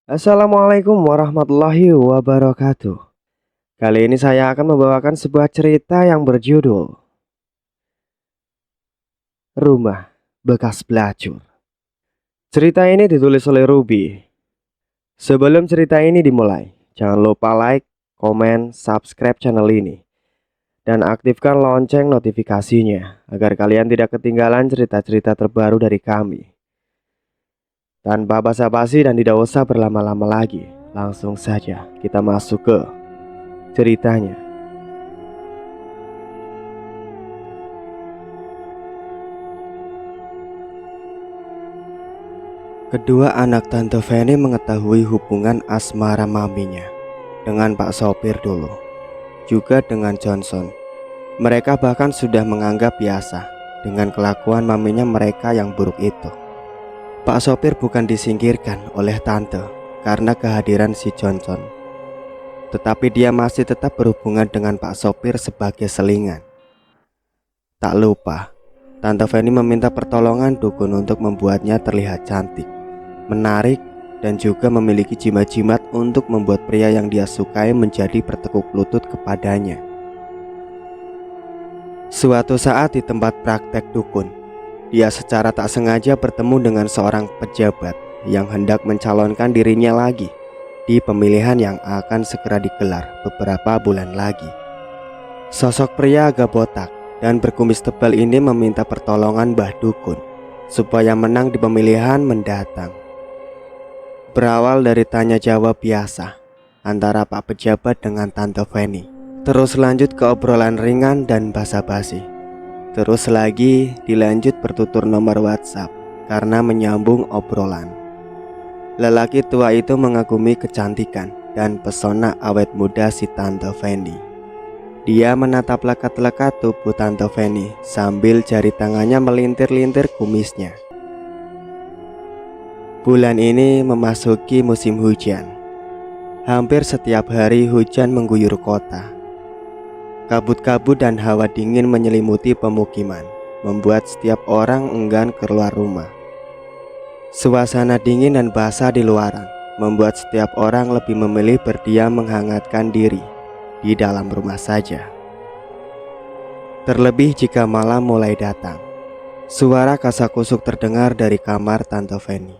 Assalamualaikum warahmatullahi wabarakatuh. Kali ini saya akan membawakan sebuah cerita yang berjudul Rumah Bekas Pelacur. Cerita ini ditulis oleh Ruby. Sebelum cerita ini dimulai, jangan lupa like, komen, subscribe channel ini, dan aktifkan lonceng notifikasinya agar kalian tidak ketinggalan cerita-cerita terbaru dari kami. Tanpa basa-basi dan tidak usah berlama-lama lagi, langsung saja kita masuk ke ceritanya. Kedua anak Tante Fanny mengetahui hubungan asmara maminya dengan Pak Sopir dulu, juga dengan Johnson. Mereka bahkan sudah menganggap biasa dengan kelakuan maminya mereka yang buruk itu. Pak Sopir bukan disingkirkan oleh Tante karena kehadiran si Johnson, tetapi dia masih tetap berhubungan dengan Pak Sopir sebagai selingan. Tak lupa, Tante Fanny meminta pertolongan dukun untuk membuatnya terlihat cantik, menarik, dan juga memiliki jimat-jimat untuk membuat pria yang dia sukai menjadi bertekuk lutut kepadanya. Suatu saat di tempat praktek dukun, dia secara tak sengaja bertemu dengan seorang pejabat yang hendak mencalonkan dirinya lagi di pemilihan yang akan segera digelar beberapa bulan lagi. Sosok pria agak botak dan berkumis tebal ini meminta pertolongan Mbah Dukun supaya menang di pemilihan mendatang. Berawal dari tanya jawab biasa antara Pak Pejabat dengan Tante Fanny, terus lanjut ke obrolan ringan dan basa-basi. Terus lagi dilanjut bertutur nomor WhatsApp karena menyambung obrolan. Lelaki tua itu mengagumi kecantikan dan pesona awet muda si Tante Fanny. Dia menatap lekat-lekat tubuh Tante Fanny sambil jari tangannya melintir-lintir kumisnya. Bulan ini memasuki musim hujan. Hampir setiap hari hujan mengguyur kota. Kabut-kabut dan hawa dingin menyelimuti pemukiman, membuat setiap orang enggan keluar rumah. Suasana dingin dan basah di luaran membuat setiap orang lebih memilih berdiam menghangatkan diri di dalam rumah saja. Terlebih jika malam mulai datang, suara kasak-kusuk terdengar dari kamar Tante Fanny,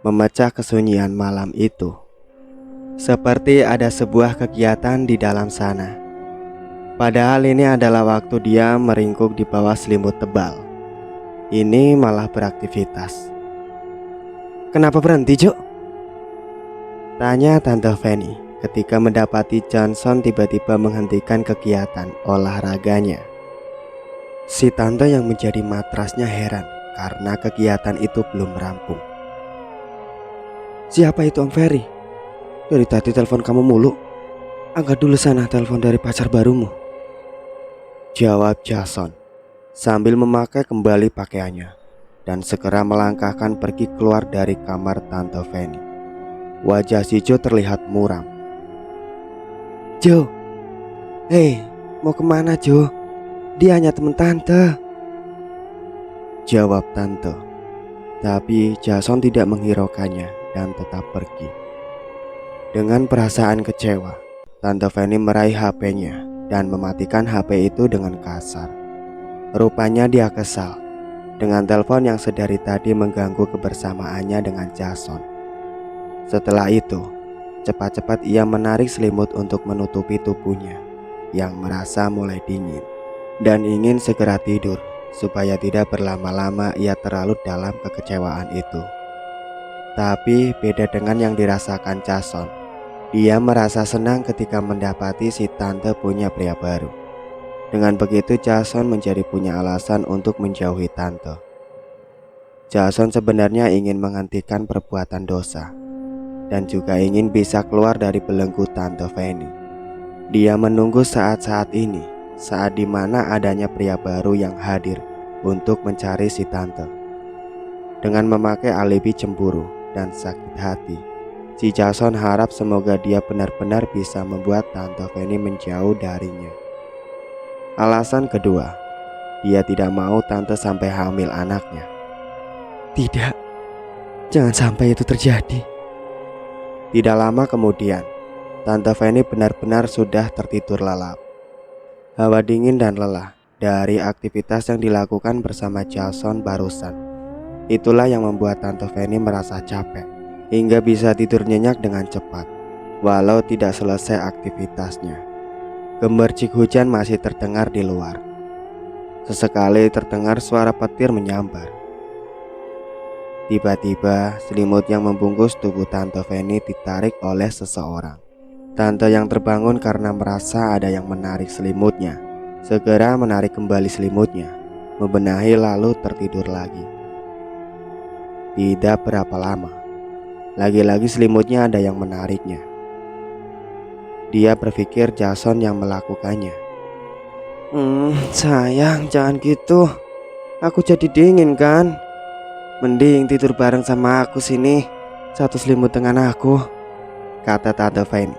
memecah kesunyian malam itu. Seperti ada sebuah kegiatan di dalam sana. Padahal ini adalah waktu dia meringkuk di bawah selimut tebal. Ini malah beraktivitas. "Kenapa berhenti, Jo?" tanya Tante Fanny ketika mendapati Johnson tiba-tiba menghentikan kegiatan olahraganya. Si tante yang menjadi matrasnya heran karena kegiatan itu belum rampung. "Siapa itu Om Ferry? Dari tadi telepon kamu mulu. Angkat dulu sana telepon dari pacar barumu," jawab Jason sambil memakai kembali pakaiannya dan segera melangkahkan pergi keluar dari kamar Tante Fanny. Wajah si Jo terlihat muram. "Jo, hei, mau kemana Jo? Dia hanya teman Tante," jawab Tante. Tapi Jason tidak menghiraukannya dan tetap pergi. Dengan perasaan kecewa, Tante Fanny meraih HP-nya dan mematikan HP itu dengan kasar. Rupanya dia kesal dengan telepon yang sedari tadi mengganggu kebersamaannya dengan Jason. Setelah itu, cepat-cepat ia menarik selimut untuk menutupi tubuhnya yang merasa mulai dingin dan ingin segera tidur supaya tidak berlama-lama ia terlarut dalam kekecewaan itu. Tapi beda dengan yang dirasakan Jason, dia merasa senang ketika mendapati si tante punya pria baru. Dengan begitu Jason menjadi punya alasan untuk menjauhi tante. Jason sebenarnya ingin menghentikan perbuatan dosa dan juga ingin bisa keluar dari belenggu Tante Fanny. Dia menunggu saat-saat ini, saat dimana adanya pria baru yang hadir untuk mencari si tante. Dengan memakai alibi cemburu dan sakit hati, si Jason harap semoga dia benar-benar bisa membuat Tante Fanny menjauh darinya. Alasan kedua, dia tidak mau tante sampai hamil anaknya. "Tidak, jangan sampai itu terjadi. Tidak lama kemudian, Tante Fanny benar-benar sudah tertidur lelap. Hawa dingin dan lelah dari aktivitas yang dilakukan bersama Jason barusan, itulah yang membuat Tante Fanny merasa capek hingga bisa tidur nyenyak dengan cepat. Walau tidak selesai aktivitasnya, gemercik hujan masih terdengar di luar. Sesekali terdengar suara petir menyambar. Tiba-tiba selimut yang membungkus tubuh Tante Fanny ditarik oleh seseorang. Tante yang terbangun karena merasa ada yang menarik selimutnya segera menarik kembali selimutnya, membenahi lalu tertidur lagi. Tidak berapa lama, lagi-lagi selimutnya ada yang menariknya. Dia berpikir Jason yang melakukannya. Sayang, jangan gitu. Aku jadi dingin kan. Mending tidur bareng sama aku sini, satu selimut dengan aku, kata Tante Fanny.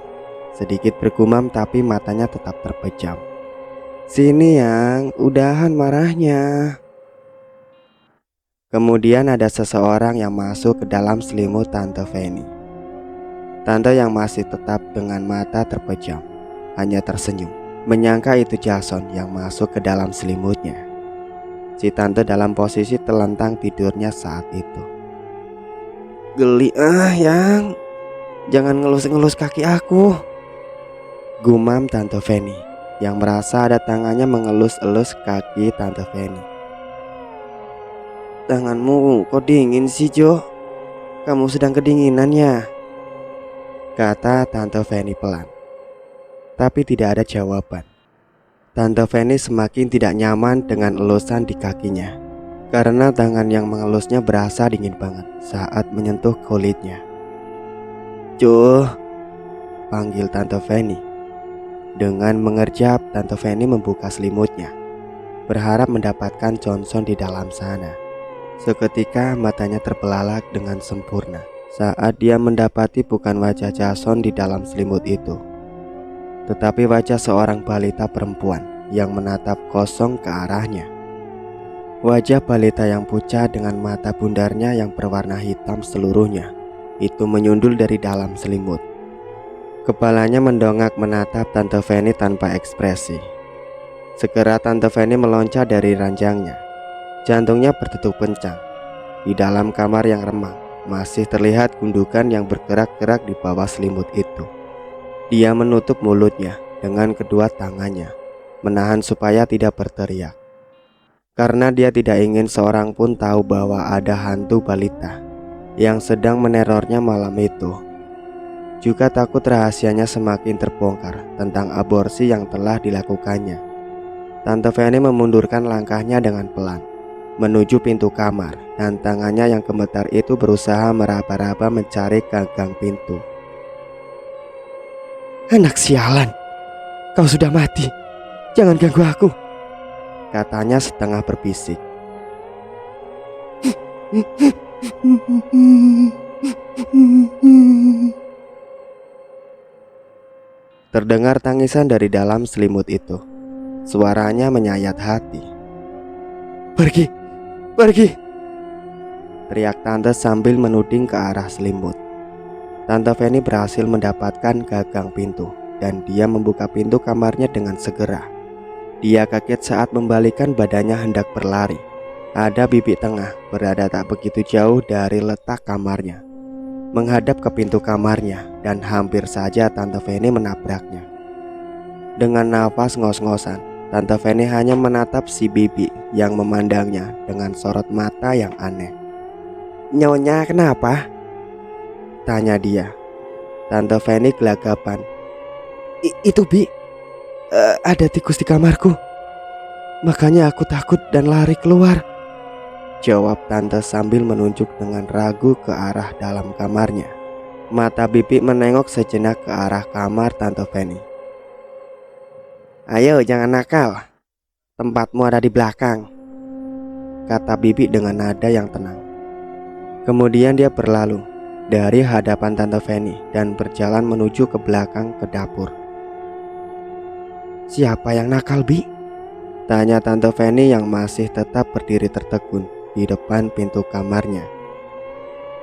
Sedikit bergumam tapi matanya tetap terpejam. Sini yang, udahan marahnya. Kemudian ada seseorang yang masuk ke dalam selimut Tante Fanny. Tante yang masih tetap dengan mata terpejam hanya tersenyum, menyangka itu Jason yang masuk ke dalam selimutnya. Si Tante dalam posisi telentang tidurnya saat itu. Geli yang, jangan ngelus-ngelus kaki aku, gumam Tante Fanny yang merasa ada tangannya mengelus-elus kaki Tante Fanny. Tanganmu kok dingin sih Jo? Kamu sedang kedinginan ya? Kata Tante Fanny pelan. Tapi tidak ada jawaban. Tante Fanny semakin tidak nyaman dengan elusan di kakinya, karena tangan yang mengelusnya berasa dingin banget saat menyentuh kulitnya. Jo, panggil Tante Fanny. Dengan mengerjap, Tante Fanny membuka selimutnya, berharap mendapatkan Johnson di dalam sana. Seketika matanya terbelalak dengan sempurna saat dia mendapati bukan wajah Jason di dalam selimut itu, tetapi wajah seorang balita perempuan yang menatap kosong ke arahnya. Wajah balita yang pucat dengan mata bundarnya yang berwarna hitam seluruhnya itu menyundul dari dalam selimut. Kepalanya mendongak menatap Tante Fanny tanpa ekspresi. Segera Tante Fanny meloncat dari ranjangnya. Jantungnya berdetuk kencang. Di dalam kamar yang remang masih terlihat gundukan yang bergerak-gerak di bawah selimut itu. Dia menutup mulutnya dengan kedua tangannya, menahan supaya tidak berteriak, karena dia tidak ingin seorang pun tahu bahwa ada hantu balita yang sedang menerornya malam itu. Juga takut rahasianya semakin terbongkar tentang aborsi yang telah dilakukannya. Tante Fanny memundurkan langkahnya dengan pelan menuju pintu kamar, dan tangannya yang gemetar itu berusaha meraba-raba mencari gagang pintu. Anak sialan, kau sudah mati, jangan ganggu aku, katanya setengah berbisik. Terdengar tangisan dari dalam selimut itu. Suaranya menyayat hati. Pergi, pergi, teriak Tante sambil menuding ke arah selimut. Tante Fanny berhasil mendapatkan gagang pintu, dan dia membuka pintu kamarnya dengan segera. Dia kaget saat membalikan badannya hendak berlari. Ada bibi tengah berada tak begitu jauh dari letak kamarnya, menghadap ke pintu kamarnya, dan hampir saja Tante Fanny menabraknya. Dengan nafas ngos-ngosan, Tante Fanny hanya menatap si bibi yang memandangnya dengan sorot mata yang aneh. Nyonya kenapa? Tanya dia. Tante Fanny gelagapan. Itu Bi, ada tikus di kamarku, makanya aku takut dan lari keluar, jawab Tante sambil menunjuk dengan ragu ke arah dalam kamarnya. Mata bibi menengok sejenak ke arah kamar Tante Fanny. Ayo jangan nakal, tempatmu ada di belakang, kata bibi dengan nada yang tenang. Kemudian dia berlalu dari hadapan Tante Fanny dan berjalan menuju ke belakang ke dapur. Siapa yang nakal, Bi? Tanya Tante Fanny yang masih tetap berdiri tertegun di depan pintu kamarnya.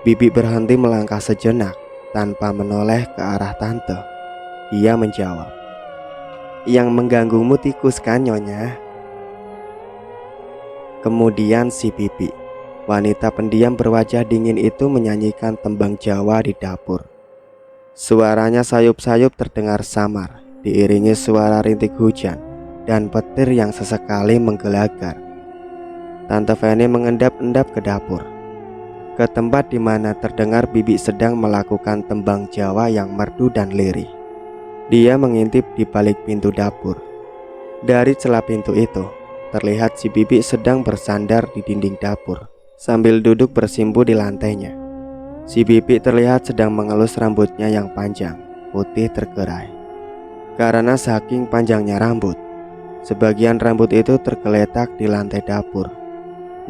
Bibi berhenti melangkah sejenak tanpa menoleh ke arah tante. Ia menjawab, "Yang mengganggumu tikus kan, Nyonya?" Kemudian si Bibi, wanita pendiam berwajah dingin itu, menyanyikan tembang Jawa di dapur. Suaranya sayup-sayup terdengar samar, diiringi suara rintik hujan dan petir yang sesekali menggelegar. Tante Feni mengendap-endap ke dapur, ke tempat di mana terdengar Bibi sedang melakukan tembang Jawa yang merdu dan lirih. Dia mengintip di balik pintu dapur. Dari celah pintu itu, terlihat si Bibi sedang bersandar di dinding dapur sambil duduk bersimpu di lantainya. Si Bibi terlihat sedang mengelus rambutnya yang panjang, putih tergerai. Karena saking panjangnya rambut, sebagian rambut itu tergeletak di lantai dapur.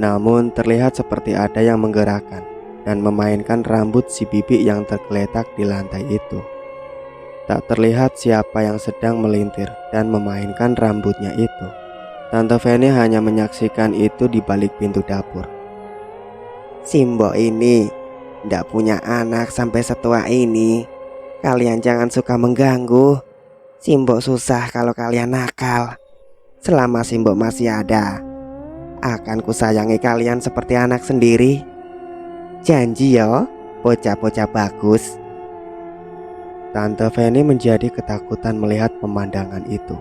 Namun terlihat seperti ada yang menggerakkan dan memainkan rambut si Bibi yang tergeletak di lantai itu. Tak terlihat siapa yang sedang melintir dan memainkan rambutnya itu. Tante Feni hanya menyaksikan itu di balik pintu dapur. "Si Mbok ini ndak punya anak sampai setua ini. Kalian jangan suka mengganggu. Si Mbok susah kalau kalian nakal. Selama si Mbok masih ada, akan kusayangi kalian seperti anak sendiri. Janji yo, bocah-bocah bagus." Tante Feni menjadi ketakutan melihat pemandangan itu.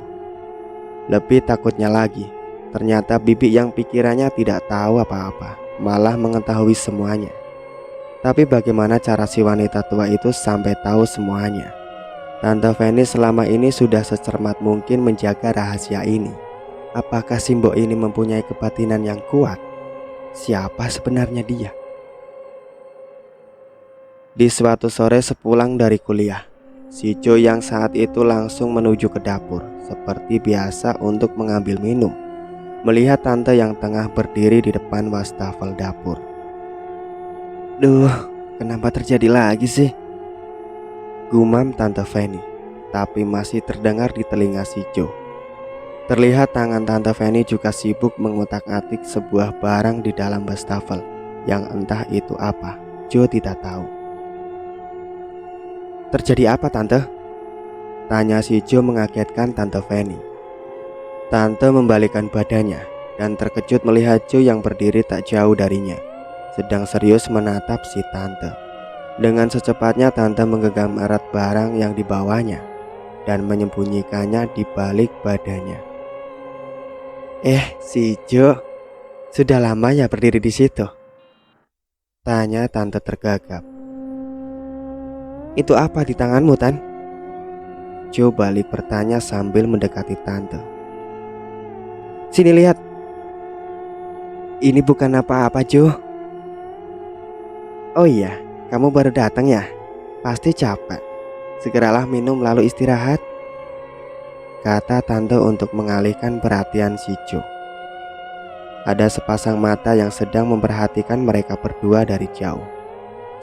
Lebih takutnya lagi, ternyata Bibi yang pikirannya tidak tahu apa-apa malah mengetahui semuanya. Tapi bagaimana cara si wanita tua itu sampai tahu semuanya? Tante Feni selama ini sudah secermat mungkin menjaga rahasia ini. Apakah si Mbok ini mempunyai kebatinan yang kuat? Siapa sebenarnya dia? Di suatu sore sepulang dari kuliah, si Jo yang saat itu langsung menuju ke dapur seperti biasa untuk mengambil minum, melihat tante yang tengah berdiri di depan wastafel dapur. "Duh, kenapa terjadi lagi sih?" gumam Tante Feni, tapi masih terdengar di telinga si Jo. Terlihat tangan Tante Feni juga sibuk mengutak-atik sebuah barang di dalam wastafel yang entah itu apa, Jo tidak tahu. "Terjadi apa, Tante?" tanya si Jo mengagetkan Tante Feni. Tante membalikkan badannya dan terkejut melihat Jo yang berdiri tak jauh darinya, sedang serius menatap si tante. Dengan secepatnya Tante menggenggam erat barang yang dibawanya dan menyembunyikannya di balik badannya. Si Jo, sudah lama ya berdiri di situ?" tanya Tante tergagap. "Itu apa di tanganmu, Tan?" Jo balik bertanya sambil mendekati Tante. "Sini lihat." "Ini bukan apa-apa, Jo." "Oh iya, kamu baru datang ya? Pasti capek. Segeralah minum lalu istirahat," kata Tante untuk mengalihkan perhatian si Jo. Ada sepasang mata yang sedang memperhatikan mereka berdua dari jauh.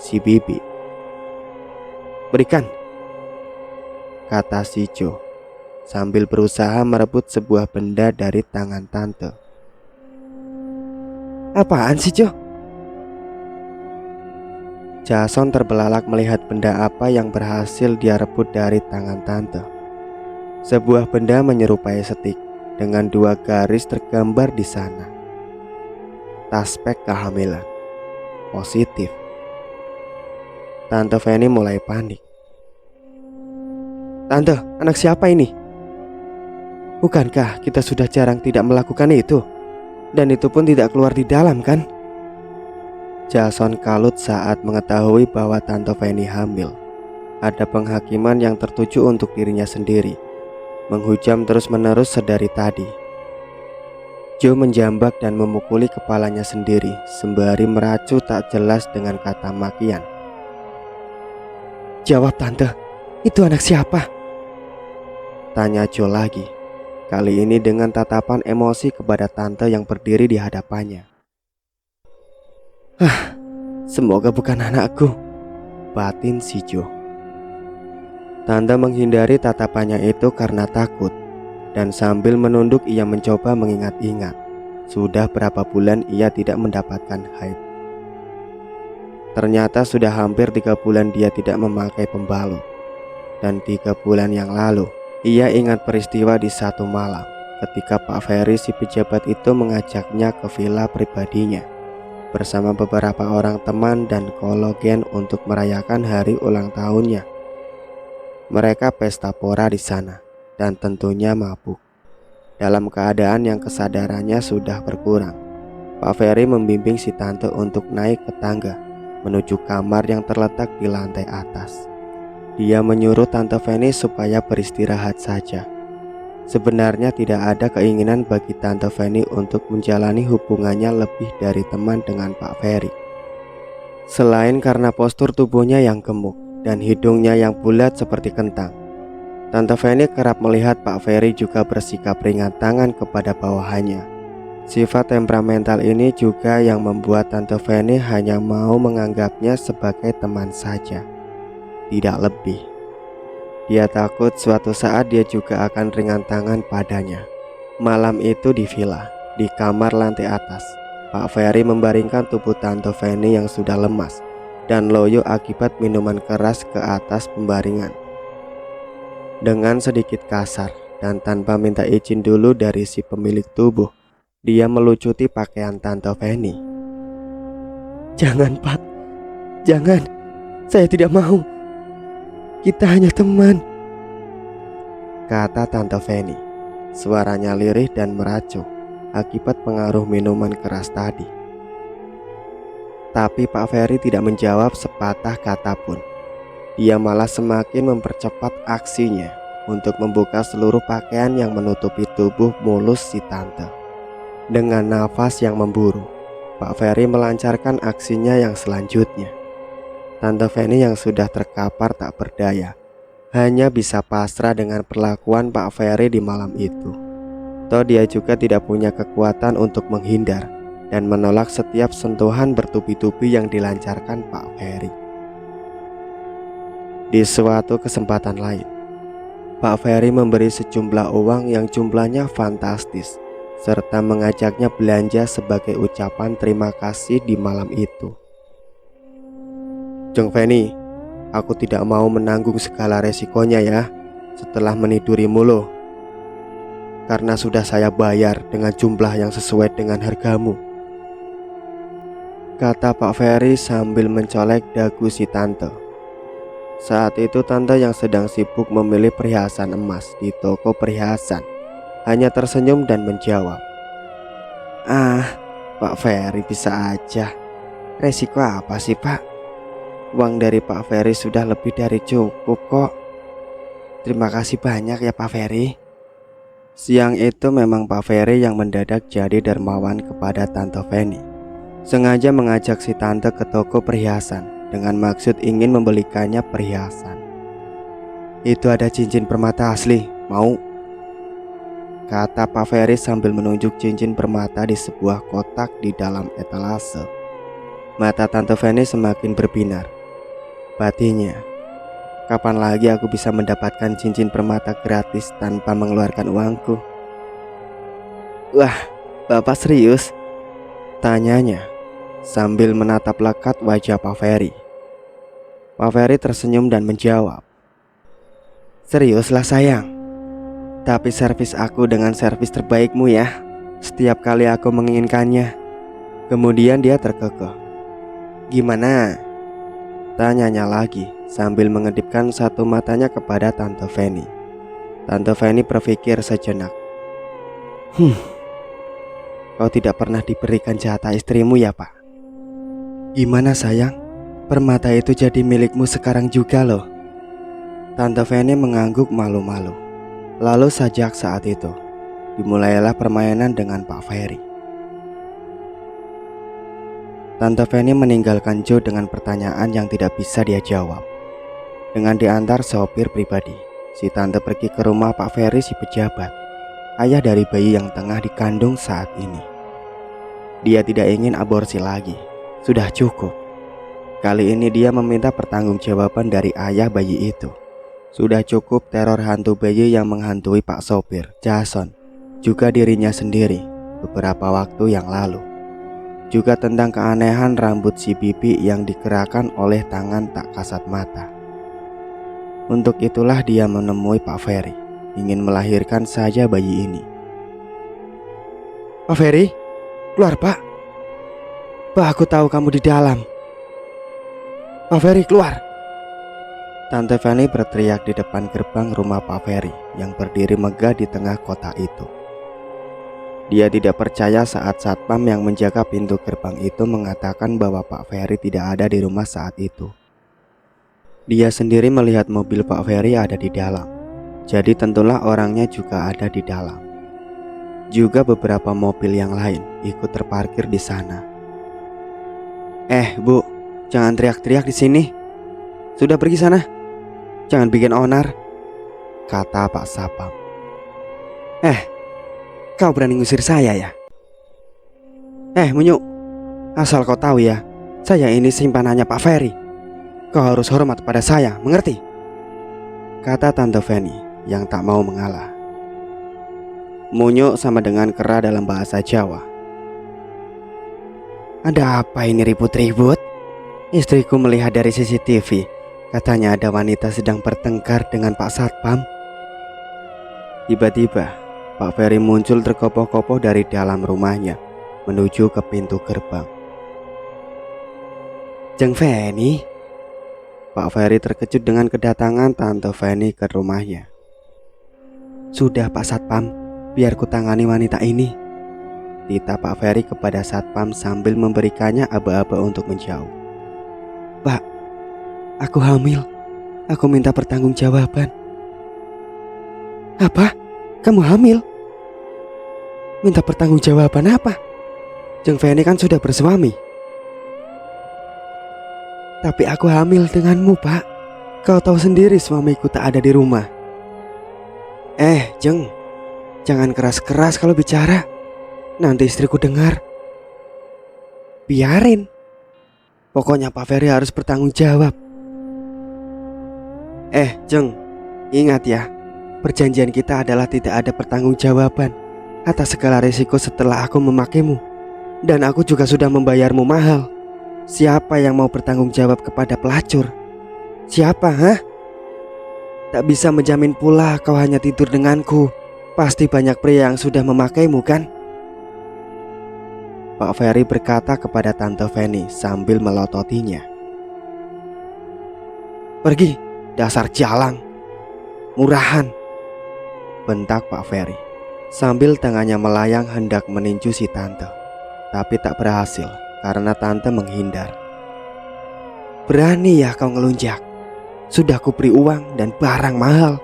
Si Bibi. "Berikan," kata si Jo sambil berusaha merebut sebuah benda dari tangan Tante. "Apaan sih, Jo?" Jason terbelalak melihat benda apa yang berhasil dia rebut dari tangan Tante. Sebuah benda menyerupai setik dengan 2 garis tergambar di sana. Taspek kehamilan. Positif. Tante Feni mulai panik. "Tante, anak siapa ini? Bukankah kita sudah jarang tidak melakukan itu? Dan itu pun tidak keluar di dalam, kan?" Jason kalut saat mengetahui bahwa Tante Feni hamil. Ada penghakiman yang tertuju untuk dirinya sendiri, menghujam terus-menerus sedari tadi. Jo menjambak dan memukuli kepalanya sendiri sembari meracu tak jelas dengan kata makian. "Jawab, Tante, itu anak siapa?" tanya Jo lagi, kali ini dengan tatapan emosi kepada Tante yang berdiri di hadapannya. Semoga bukan anakku," batin si Jo. Tante menghindari tatapannya itu karena takut, dan sambil menunduk ia mencoba mengingat-ingat sudah berapa bulan ia tidak mendapatkan haid. Ternyata sudah hampir 3 bulan dia tidak memakai pembalut. Dan 3 bulan yang lalu, ia ingat peristiwa di satu malam ketika Pak Ferry si pejabat itu mengajaknya ke villa pribadinya bersama beberapa orang teman dan kolagen untuk merayakan hari ulang tahunnya. Mereka pesta pora di sana dan tentunya mabuk. Dalam keadaan yang kesadarannya sudah berkurang, Pak Ferry membimbing si tante untuk naik ke tangga menuju kamar yang terletak di lantai atas. Dia menyuruh Tante Fanny supaya beristirahat saja. Sebenarnya tidak ada keinginan bagi Tante Fanny untuk menjalani hubungannya lebih dari teman dengan Pak Ferry. Selain karena postur tubuhnya yang gemuk dan hidungnya yang bulat seperti kentang, Tante Fanny kerap melihat Pak Ferry juga bersikap ringan tangan kepada bawahannya. Sifat temperamental ini juga yang membuat Tante Fanny hanya mau menganggapnya sebagai teman saja, tidak lebih. Dia takut suatu saat dia juga akan ringan tangan padanya. Malam itu di villa, di kamar lantai atas, Pak Ferry membaringkan tubuh Tante Fanny yang sudah lemas dan loyo akibat minuman keras ke atas pembaringan. Dengan sedikit kasar dan tanpa minta izin dulu dari si pemilik tubuh, dia melucuti pakaian Tante Fanny. "Jangan, Pak, jangan, saya tidak mau. Kita hanya teman," kata Tante Fanny. Suaranya lirih dan meracu akibat pengaruh minuman keras tadi. Tapi Pak Ferry tidak menjawab sepatah kata pun. Dia malah semakin mempercepat aksinya untuk membuka seluruh pakaian yang menutupi tubuh mulus si tante. Dengan nafas yang memburu, Pak Ferry melancarkan aksinya yang selanjutnya. Tante Fanny yang sudah terkapar tak berdaya hanya bisa pasrah dengan perlakuan Pak Ferry di malam itu. Toh dia juga tidak punya kekuatan untuk menghindar dan menolak setiap sentuhan bertubi-tubi yang dilancarkan Pak Ferry. Di suatu kesempatan lain, Pak Ferry memberi sejumlah uang yang jumlahnya fantastis serta mengajaknya belanja sebagai ucapan terima kasih di malam itu. "Jeng Fanny, aku tidak mau menanggung segala resikonya ya setelah menidurimu loh. Karena sudah saya bayar dengan jumlah yang sesuai dengan hargamu," kata Pak Ferry sambil mencolek dagu si tante. Saat itu tante yang sedang sibuk memilih perhiasan emas di toko perhiasan hanya tersenyum dan menjawab, "Ah, Pak Ferry bisa aja. Resiko apa sih, Pak? Uang dari Pak Ferry sudah lebih dari cukup kok. Terima kasih banyak ya Pak Ferry." Siang itu memang Pak Ferry yang mendadak jadi dermawan kepada Tante Fanny. Sengaja mengajak si tante ke toko perhiasan dengan maksud ingin membelikannya perhiasan. "Itu ada cincin permata asli, mau?" kata Pak Ferry sambil menunjuk cincin permata di sebuah kotak di dalam etalase. Mata Tante Fanny semakin berbinar. Batinnya, kapan lagi aku bisa mendapatkan cincin permata gratis tanpa mengeluarkan uangku? "Wah, Bapak serius?" tanyanya sambil menatap lekat wajah Pak Ferry. Pak Ferry tersenyum dan menjawab, "Seriuslah sayang. Tapi servis aku dengan servis terbaikmu ya, setiap kali aku menginginkannya." Kemudian dia terkekeh. "Gimana?" tanyanya lagi sambil mengedipkan satu matanya kepada Tante Fanny. Tante Fanny berpikir sejenak. Kau tidak pernah diberikan jatah istrimu ya Pak? Gimana sayang? Permata itu jadi milikmu sekarang juga loh." Tante Fanny mengangguk malu-malu. Lalu sejak saat itu dimulailah permainan dengan Pak Ferry. Tante Fanny meninggalkan Joe dengan pertanyaan yang tidak bisa dia jawab. Dengan diantar sopir pribadi, si tante pergi ke rumah Pak Ferry si pejabat, ayah dari bayi yang tengah dikandung saat ini. Dia tidak ingin aborsi lagi, sudah cukup. Kali ini dia meminta pertanggungjawaban dari ayah bayi itu. Sudah cukup teror hantu bayi yang menghantui Pak sopir, Jason, juga dirinya sendiri beberapa waktu yang lalu. juga tentang keanehan rambut si Bibi yang digerakkan oleh tangan tak kasat mata. Untuk itulah dia menemui Pak Ferry, ingin melahirkan saja bayi ini. Pak Ferry, keluar Pak. Pak, aku tahu kamu di dalam. Pak Ferry, keluar. Tante Fanny berteriak di depan gerbang rumah Pak Ferry yang berdiri megah di tengah kota itu. Dia tidak percaya saat satpam yang menjaga pintu gerbang itu mengatakan bahwa Pak Ferry tidak ada di rumah saat itu. Dia sendiri melihat mobil Pak Ferry ada di dalam, jadi tentulah orangnya juga ada di dalam. Juga beberapa mobil yang lain ikut terparkir di sana. Bu, jangan teriak-teriak di sini. Sudah pergi sana. Jangan bikin onar, kata Pak Sapam. Kau berani ngusir saya ya? Munyuk, asal kau tahu ya, saya ini simpanannya Pak Ferry. Kau harus hormat pada saya, mengerti? Kata Tante Fanny yang tak mau mengalah. Munyuk sama dengan kera dalam bahasa Jawa. Ada apa ini ribut-ribut? Istriku melihat dari CCTV, katanya ada wanita sedang bertengkar dengan Pak Satpam. Tiba-tiba Pak Ferry muncul terkopoh-kopoh dari dalam rumahnya menuju ke pintu gerbang. Jeng Fanny. Pak Ferry terkejut dengan kedatangan Tante Fanny ke rumahnya. Sudah Pak Satpam, biar ku tangani wanita ini, titah Pak Ferry kepada Satpam sambil memberikannya aba-aba untuk menjauh. Pak, aku hamil. Aku minta pertanggungjawaban. Apa? Kamu hamil? Minta pertanggungjawaban apa? Jeng Fanny kan sudah bersuami. Tapi aku hamil denganmu, Pak. Kau tahu sendiri suamiku tak ada di rumah. Jeng, jangan keras-keras kalau bicara. Nanti istriku dengar. Biarin. Pokoknya Pak Ferry harus bertanggung jawab. Jeng, ingat ya, perjanjian kita adalah tidak ada pertanggungjawaban atas segala risiko setelah aku memakaimu. Dan aku juga sudah membayarmu mahal. Siapa yang mau bertanggung jawab kepada pelacur? Siapa, hah? Tak bisa menjamin pula kau hanya tidur denganku. Pasti banyak pria yang sudah memakaimu kan? Pak Ferry berkata kepada Tante Fanny sambil melototinya. Pergi, dasar jalang, murahan, bentak Pak Ferry sambil tangannya melayang hendak meninju si tante. Tapi tak berhasil karena tante menghindar. Berani ya kau ngelunjak? Sudah kuberi uang dan barang mahal,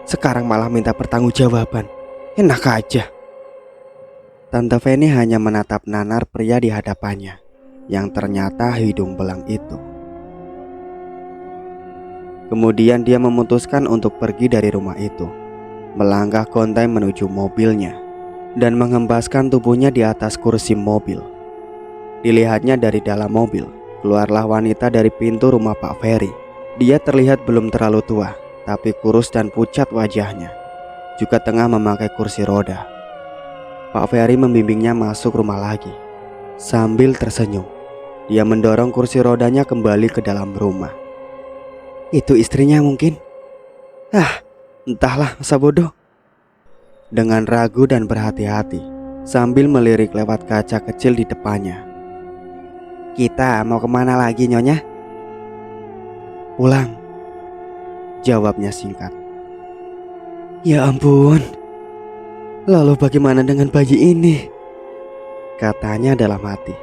sekarang malah minta pertanggungjawaban. Enak aja. Tante Fanny hanya menatap nanar pria di hadapannya yang ternyata hidung belang itu. Kemudian dia memutuskan untuk pergi dari rumah itu, melangkah gontai menuju mobilnya dan menghempaskan tubuhnya di atas kursi mobil. Dilihatnya dari dalam mobil, keluarlah wanita dari pintu rumah Pak Ferry. Dia terlihat belum terlalu tua, tapi kurus dan pucat wajahnya, juga tengah memakai kursi roda. Pak Ferry membimbingnya masuk rumah lagi. Sambil tersenyum, dia mendorong kursi rodanya kembali ke dalam rumah. Itu istrinya mungkin? Entahlah, masa bodoh. Dengan ragu dan berhati-hati, sambil melirik lewat kaca kecil di depannya. Kita mau kemana lagi, Nyonya? Pulang, jawabnya singkat. Ya ampun, lalu bagaimana dengan bayi ini? Katanya dalam hati.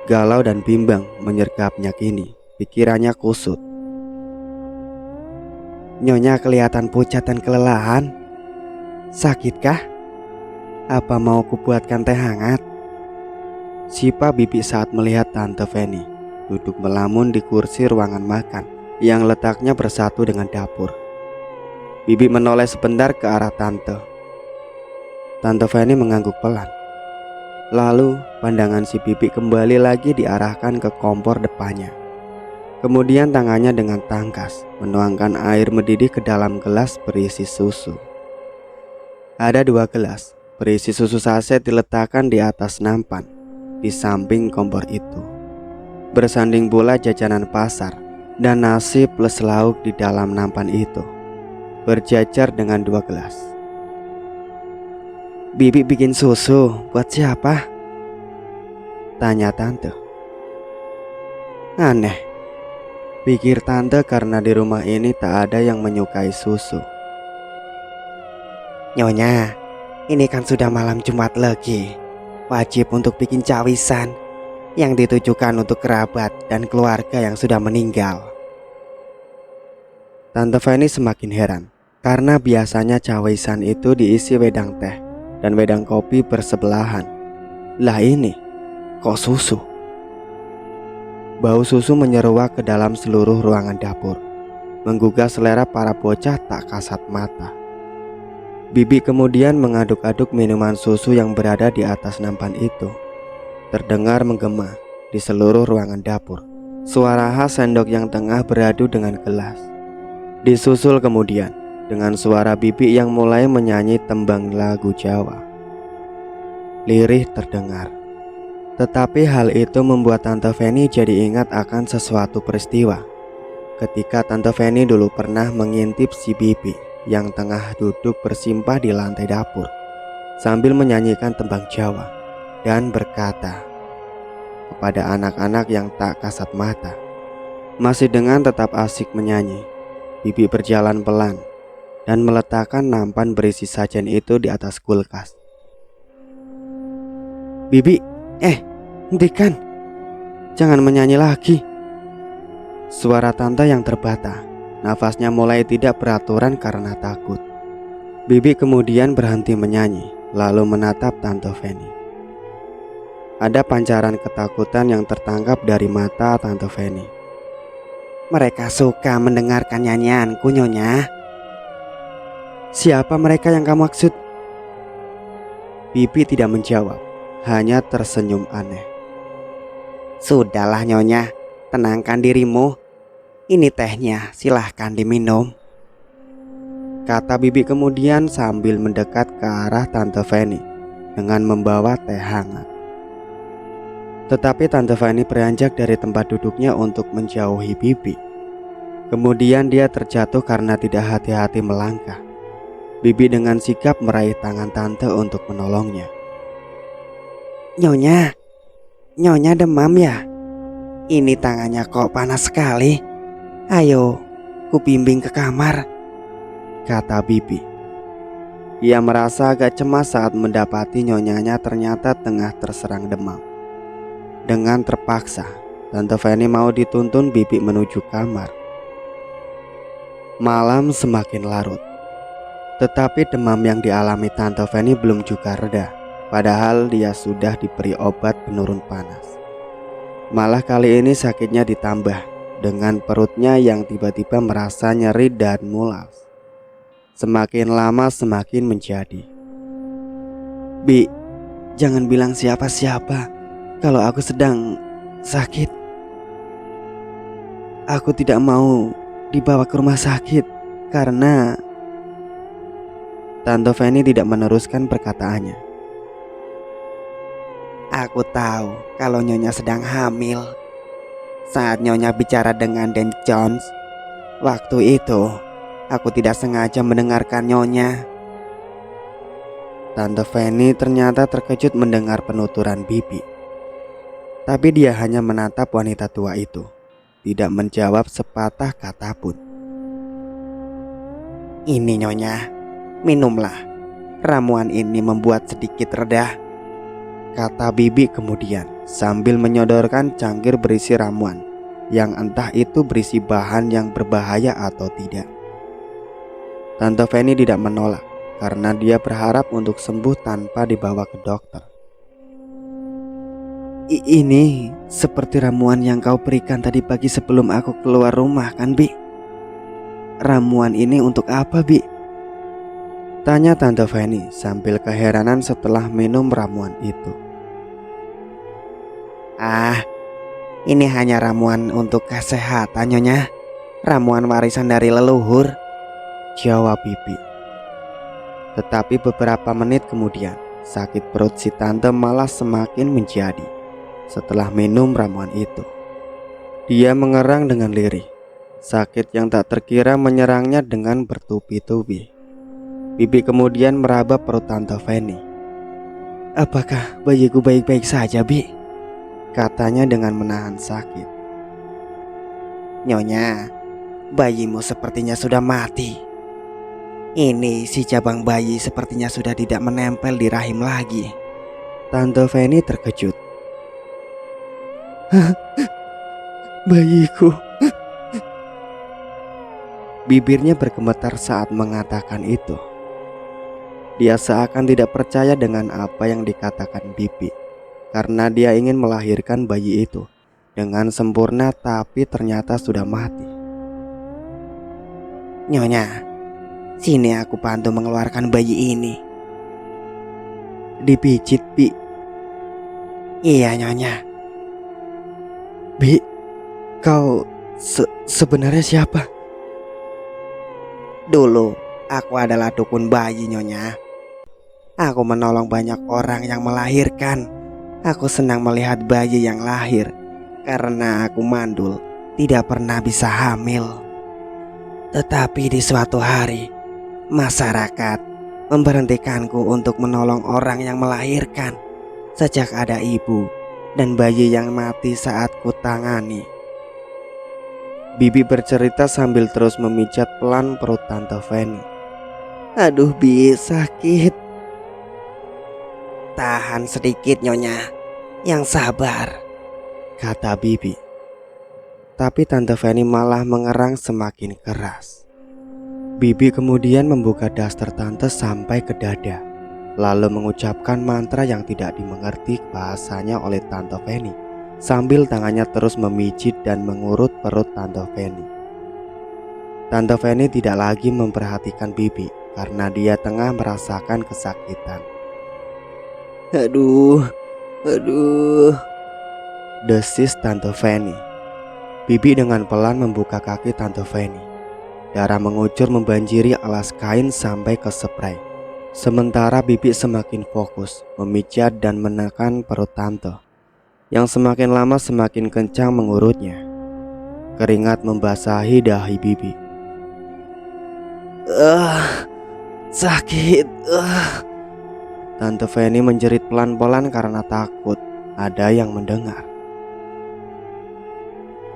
Galau dan bimbang menyergapnya kini, pikirannya kusut. Nyonya kelihatan pucat dan kelelahan. Sakitkah? Apa mau kubuatkan teh hangat? Sipa Bibi saat melihat Tante Fanny duduk melamun di kursi ruangan makan yang letaknya bersatu dengan dapur. Bibi menoleh sebentar ke arah Tante. Tante Fanny mengangguk pelan. Lalu pandangan si Bibi kembali lagi diarahkan ke kompor depannya. Kemudian tangannya dengan tangkas menuangkan air mendidih ke dalam gelas berisi susu. Ada 2 gelas berisi susu saset diletakkan di atas nampan. di samping kompor itu. Bersanding bola jajanan pasar dan nasi plus lauk di dalam nampan itu, berjajar dengan 2 gelas. "Bibi bikin susu buat siapa?" tanya tante. Aneh, pikir tante, karena di rumah ini tak ada yang menyukai susu. "Nyonya, ini kan sudah malam Jumat Legi. Wajib untuk bikin cawisan yang ditujukan untuk kerabat dan keluarga yang sudah meninggal." Tante Feni semakin heran, karena biasanya cawisan itu diisi wedang teh dan wedang kopi bersebelahan. Lah ini, kok susu? Bau susu menyeruak ke dalam seluruh ruangan dapur, menggugah selera para bocah tak kasat mata. Bibi kemudian mengaduk-aduk minuman susu yang berada di atas nampan itu. Terdengar menggema di seluruh ruangan dapur. Suara khas sendok yang tengah beradu dengan gelas. Disusul kemudian dengan suara Bibi yang mulai menyanyi tembang lagu Jawa. Lirih terdengar. Tetapi hal itu membuat Tante Feni jadi ingat akan sesuatu peristiwa ketika Tante Feni dulu pernah mengintip si Bibi yang tengah duduk bersimpah di lantai dapur sambil menyanyikan tembang Jawa dan berkata kepada anak-anak yang tak kasat mata. Masih dengan tetap asik menyanyi, Bibi berjalan pelan dan meletakkan nampan berisi sajian itu di atas kulkas. "Bibi, hentikan, jangan menyanyi lagi." Suara tante yang terbata, nafasnya mulai tidak beraturan karena takut. Bibi kemudian berhenti menyanyi, lalu menatap Tante Feni. Ada pancaran ketakutan yang tertangkap dari mata Tante Feni. "Mereka suka mendengarkan nyanyianku, Nyonya." "Siapa mereka yang kamu maksud?" Bibi tidak menjawab, hanya tersenyum aneh. "Sudahlah Nyonya, tenangkan dirimu. Ini tehnya, silahkan diminum," kata Bibi kemudian sambil mendekat ke arah Tante Feni dengan membawa teh hangat. Tetapi Tante Feni beranjak dari tempat duduknya untuk menjauhi Bibi. Kemudian dia terjatuh karena tidak hati-hati melangkah. Bibi dengan sigap meraih tangan tante untuk menolongnya. Nyonya demam ya? Ini tangannya kok panas sekali. Ayo, ku bimbing ke kamar," kata Bibi. Ia merasa agak cemas saat mendapati nyonyanya ternyata tengah terserang demam. Dengan terpaksa, Tante Feni mau dituntun Bibi menuju kamar. Malam semakin larut, tetapi demam yang dialami Tante Feni belum juga reda. Padahal dia sudah diberi obat penurun panas. Malah kali ini sakitnya ditambah dengan perutnya yang tiba-tiba merasa nyeri dan mulas. Semakin lama semakin menjadi. "Bi, jangan bilang siapa-siapa kalau aku sedang sakit. Aku tidak mau dibawa ke rumah sakit karena..." Tante Feni tidak meneruskan perkataannya. "Aku tahu kalau Nyonya sedang hamil. Saat Nyonya bicara dengan Den Jones, waktu itu aku tidak sengaja mendengarkan Nyonya." Tante Feni ternyata terkejut mendengar penuturan Bibi. Tapi dia hanya menatap wanita tua itu, tidak menjawab sepatah kata pun. "Ini Nyonya, minumlah. Ramuan ini membuat sedikit reda," kata Bibi kemudian sambil menyodorkan cangkir berisi ramuan yang entah itu berisi bahan yang berbahaya atau tidak. Tante Feni tidak menolak karena dia berharap untuk sembuh tanpa dibawa ke dokter. "Ini seperti ramuan yang kau berikan tadi pagi sebelum aku keluar rumah kan, Bi? Ramuan ini untuk apa, Bi?" tanya Tante Feni sambil keheranan setelah minum ramuan itu. Ini hanya ramuan untuk kesehatan Nyonya. Ramuan warisan dari leluhur," jawab Bibi. Tetapi beberapa menit kemudian, sakit perut si tante malah semakin menjadi. setelah minum ramuan itu. Dia mengerang dengan lirih. Sakit yang tak terkira menyerangnya dengan bertubi-tubi. Bibi kemudian meraba perut Tante Fanny. "Apakah bayiku baik-baik saja, Bi?" katanya dengan menahan sakit. "Nyonya, bayimu sepertinya sudah mati. Ini si cabang bayi sepertinya sudah tidak menempel di rahim lagi." Tante Fanny terkejut. "Bayiku." Bibirnya bergemetar saat mengatakan itu. Dia seakan tidak percaya dengan apa yang dikatakan Bibi, karena dia ingin melahirkan bayi itu dengan sempurna, tapi ternyata sudah mati. "Nyonya, sini aku bantu mengeluarkan bayi ini." Dipijit, Bi. "Iya, Nyonya." "Bi, kau sebenarnya siapa?" "Dulu aku adalah dukun bayi, Nyonya. Aku menolong banyak orang yang melahirkan. Aku senang melihat bayi yang lahir. Karena aku mandul, tidak pernah bisa hamil. Tetapi di suatu hari, masyarakat memberhentikanku untuk menolong orang yang melahirkan. Sejak ada ibu dan bayi yang mati saat kutangani." Bibi bercerita sambil terus memijat pelan perut Tante Fanny. "Aduh, Bi, sakit." "Tahan sedikit, Nyonya. Yang sabar," kata Bibi. Tapi Tante Fanny malah mengerang semakin keras. Bibi kemudian membuka daster Tante sampai ke dada, lalu mengucapkan mantra yang tidak dimengerti bahasanya oleh Tante Fanny, sambil tangannya terus memijit dan mengurut perut Tante Fanny. Tante Fanny tidak lagi memperhatikan Bibi karena dia tengah merasakan kesakitan. "Aduh, aduh." desis Tante Fanny. Bibi dengan pelan membuka kaki Tante Fanny. Darah mengucur membanjiri alas kain sampai ke spray. Sementara Bibi semakin fokus memijat dan menekan perut Tante, yang semakin lama semakin kencang mengurutnya. Keringat membasahi dahi Bibi. Sakit. Tante Fanny menjerit pelan-pelan karena takut ada yang mendengar.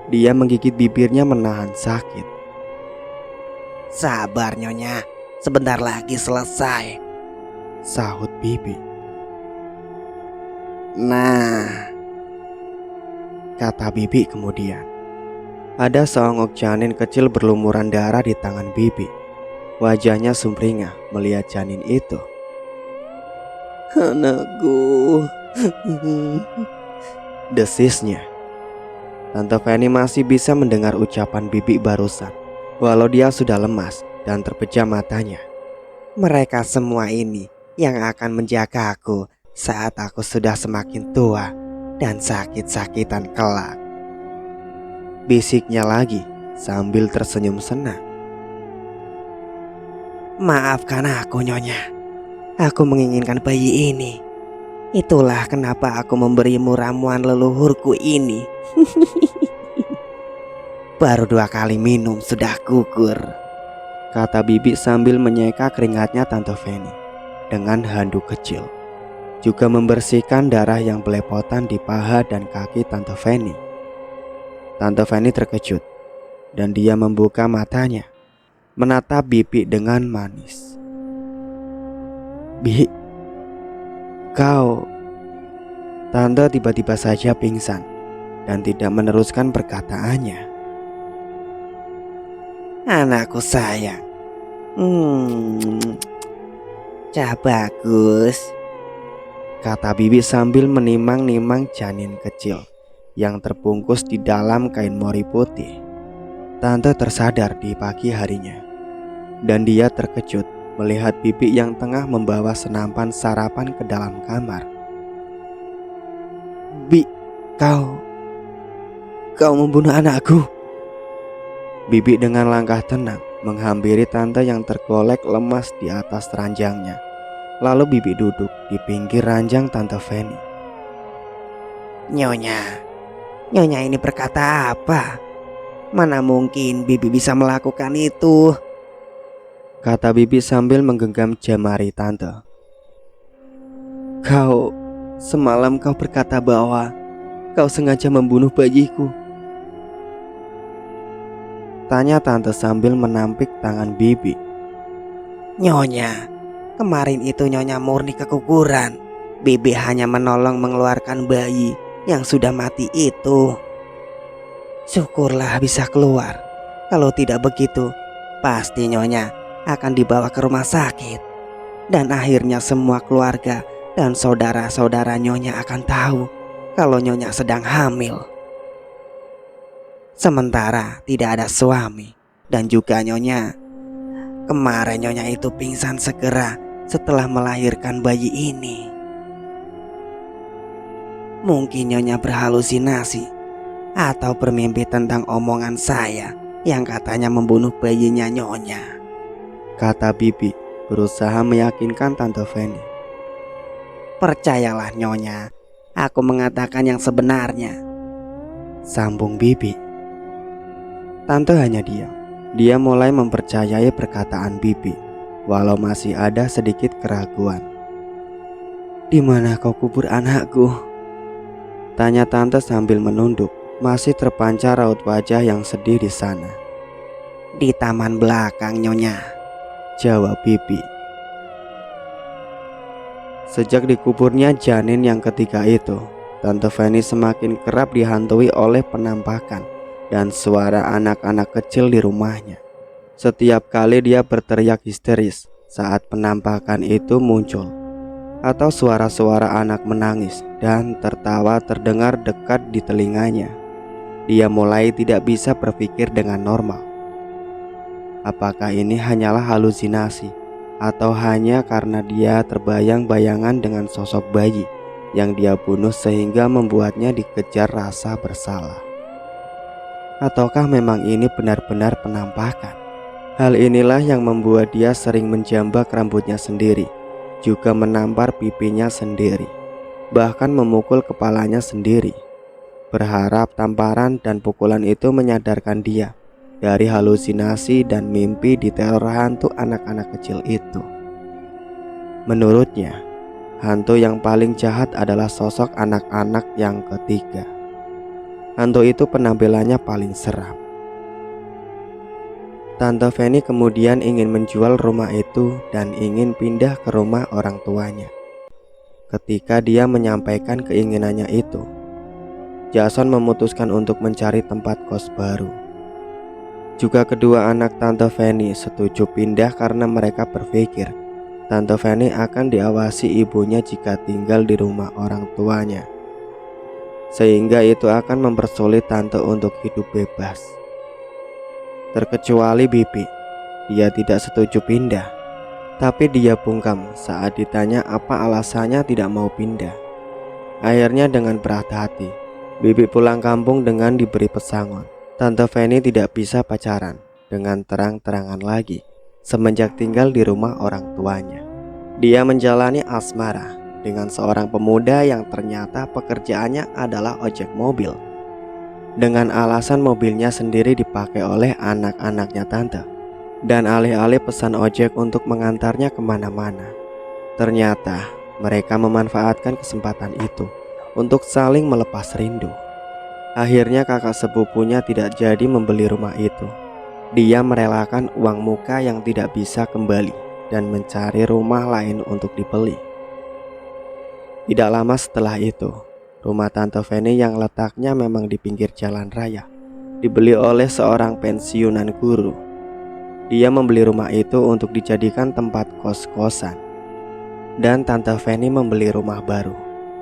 Dia menggigit bibirnya menahan sakit. "Sabar, Nyonya, sebentar lagi selesai," sahut Bibi. "Nah," kata Bibi kemudian. Ada seonggok janin kecil berlumuran darah di tangan Bibi. Wajahnya sumringah melihat janin itu. "Anakku." desisnya. Tante Fanny masih bisa mendengar ucapan Bibi barusan, walau dia sudah lemas dan terpejam matanya. "Mereka semua ini yang akan menjaga aku saat aku sudah semakin tua dan sakit-sakitan kelak," bisiknya lagi sambil tersenyum senang. "Maafkan aku, Nyonya. Aku menginginkan bayi ini. Itulah kenapa aku memberimu ramuan leluhurku ini." "Baru 2 kali minum sudah gugur," kata Bibi sambil menyeka keringatnya Tante Fanny dengan handuk kecil, juga membersihkan darah yang belepotan di paha dan kaki Tante Fanny. Tante Fanny terkejut dan dia membuka matanya, menatap Bibi dengan manis. "Bi, kau..." Tante tiba-tiba saja pingsan dan tidak meneruskan perkataannya. "Anakku sayang. Cah bagus," kata Bibi sambil menimang-nimang janin kecil yang terbungkus di dalam kain mori putih. Tante tersadar di pagi harinya, dan dia terkejut melihat Bibi yang tengah membawa senampan sarapan ke dalam kamar. "Bi, kau membunuh anakku." Bibi dengan langkah tenang menghampiri Tante yang tergolek lemas di atas ranjangnya. Lalu Bibi duduk di pinggir ranjang Tante Fanny. Nyonya ini berkata apa? Mana mungkin Bibi bisa melakukan itu? Kata Bibi sambil menggenggam jemari tante. Semalam kau berkata bahwa kau sengaja membunuh bayiku. Tanya tante sambil menampik tangan Bibi. Nyonya, kemarin itu Nyonya murni keguguran. Bibi hanya menolong mengeluarkan bayi yang sudah mati itu. Syukurlah bisa keluar. Kalau tidak begitu, pasti Nyonya akan dibawa ke rumah sakit. Dan akhirnya semua keluarga dan saudara-saudara Nyonya akan tahu kalau Nyonya sedang hamil. Sementara tidak ada suami. Dan juga Nyonya, kemarin Nyonya itu pingsan segera setelah melahirkan bayi ini. Mungkin Nyonya berhalusinasi atau bermimpi tentang omongan saya yang katanya membunuh bayinya Nyonya. Kata Bibi berusaha meyakinkan Tante Feni. Percayalah Nyonya, aku mengatakan yang sebenarnya, sambung Bibi. Tante hanya diam. Dia mulai mempercayai perkataan Bibi, walau masih ada sedikit keraguan. Di mana kau kubur anakku? Tanya tante sambil menunduk. Masih terpancar raut wajah yang sedih di sana. Di taman belakang Nyonya, jawab Bibi. Sejak dikuburnya janin yang ketiga itu, Tante Feni semakin kerap dihantui oleh penampakan dan suara anak-anak kecil di rumahnya. Setiap kali dia berteriak histeris saat penampakan itu muncul, atau suara-suara anak menangis dan tertawa terdengar dekat di telinganya. Dia mulai tidak bisa berpikir dengan normal. Apakah ini hanyalah halusinasi atau hanya karena dia terbayang-bayangan dengan sosok bayi yang dia bunuh sehingga membuatnya dikejar rasa bersalah? Ataukah memang ini benar-benar penampakan? Hal inilah yang membuat dia sering menjambak rambutnya sendiri, juga menampar pipinya sendiri, bahkan memukul kepalanya sendiri, berharap tamparan dan pukulan itu menyadarkan dia dari halusinasi dan mimpi di teror hantu anak-anak kecil itu. Menurutnya, hantu yang paling jahat adalah sosok anak-anak yang ketiga. Hantu itu penampilannya paling seram. Tante Feni kemudian ingin menjual rumah itu dan ingin pindah ke rumah orang tuanya. Ketika dia menyampaikan keinginannya itu, Jason memutuskan untuk mencari tempat kos baru. Juga kedua anak Tante Feni setuju pindah karena mereka berpikir Tante Feni akan diawasi ibunya jika tinggal di rumah orang tuanya, sehingga itu akan mempersulit Tante untuk hidup bebas. Terkecuali Bibi, dia tidak setuju pindah, tapi dia bungkam saat ditanya apa alasannya tidak mau pindah. Akhirnya dengan berat hati, Bibi pulang kampung dengan diberi pesangon. Tante Feni tidak bisa pacaran dengan terang-terangan lagi semenjak tinggal di rumah orang tuanya. Dia menjalani asmara dengan seorang pemuda yang ternyata pekerjaannya adalah ojek mobil, dengan alasan mobilnya sendiri dipakai oleh anak-anaknya tante, dan alih-alih pesan ojek untuk mengantarnya kemana-mana, ternyata mereka memanfaatkan kesempatan itu untuk saling melepas rindu. Akhirnya kakak sepupunya tidak jadi membeli rumah itu. Dia merelakan uang muka yang tidak bisa kembali dan mencari rumah lain untuk dibeli. Tidak lama setelah itu, rumah Tante Feni yang letaknya memang di pinggir jalan raya dibeli oleh seorang pensiunan guru. Dia membeli rumah itu untuk dijadikan tempat kos-kosan, dan Tante Feni membeli rumah baru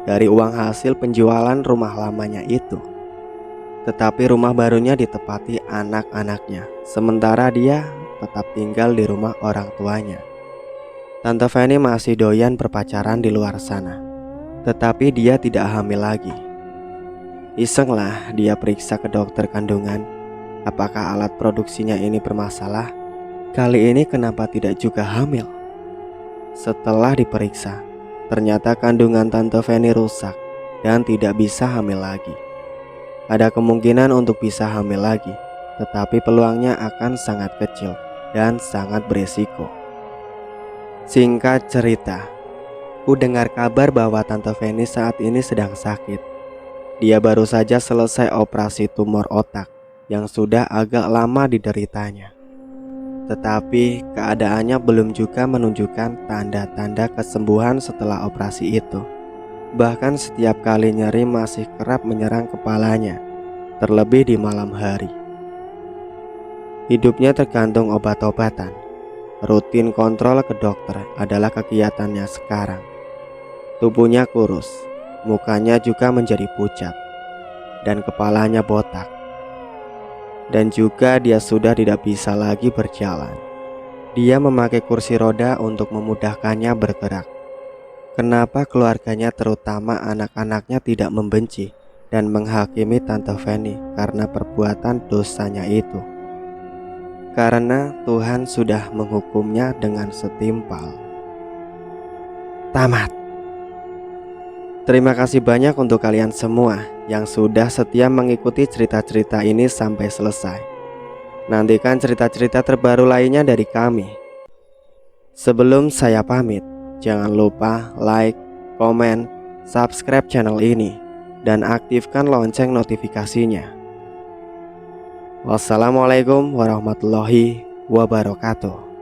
dari uang hasil penjualan rumah lamanya itu. Tetapi rumah barunya ditepati anak-anaknya, sementara dia tetap tinggal di rumah orang tuanya. Tante Feni masih doyan berpacaran di luar sana, tetapi dia tidak hamil lagi. Isenglah dia periksa ke dokter kandungan, apakah alat produksinya ini bermasalah. Kali ini kenapa tidak juga hamil? Setelah diperiksa, ternyata kandungan Tante Feni rusak dan tidak bisa hamil lagi. Ada kemungkinan untuk bisa hamil lagi, tetapi peluangnya akan sangat kecil dan sangat beresiko. Singkat cerita, ku dengar kabar bahwa Tante Feni saat ini sedang sakit. Dia baru saja selesai operasi tumor otak yang sudah agak lama dideritanya. Tetapi keadaannya belum juga menunjukkan tanda-tanda kesembuhan setelah operasi itu. Bahkan setiap kali nyeri masih kerap menyerang kepalanya, terlebih di malam hari. Hidupnya tergantung obat-obatan. Rutin kontrol ke dokter adalah kegiatannya sekarang. Tubuhnya kurus, mukanya juga menjadi pucat, dan kepalanya botak. Dan juga dia sudah tidak bisa lagi berjalan. Dia memakai kursi roda untuk memudahkannya bergerak. Kenapa keluarganya terutama anak-anaknya tidak membenci dan menghakimi Tante Feni karena perbuatan dosanya itu? Karena Tuhan sudah menghukumnya dengan setimpal. Tamat. Terima kasih banyak untuk kalian semua yang sudah setia mengikuti cerita-cerita ini sampai selesai. Nantikan cerita-cerita terbaru lainnya dari kami. Sebelum saya pamit, jangan lupa like, komen, subscribe channel ini, dan aktifkan lonceng notifikasinya. Wassalamualaikum warahmatullahi wabarakatuh.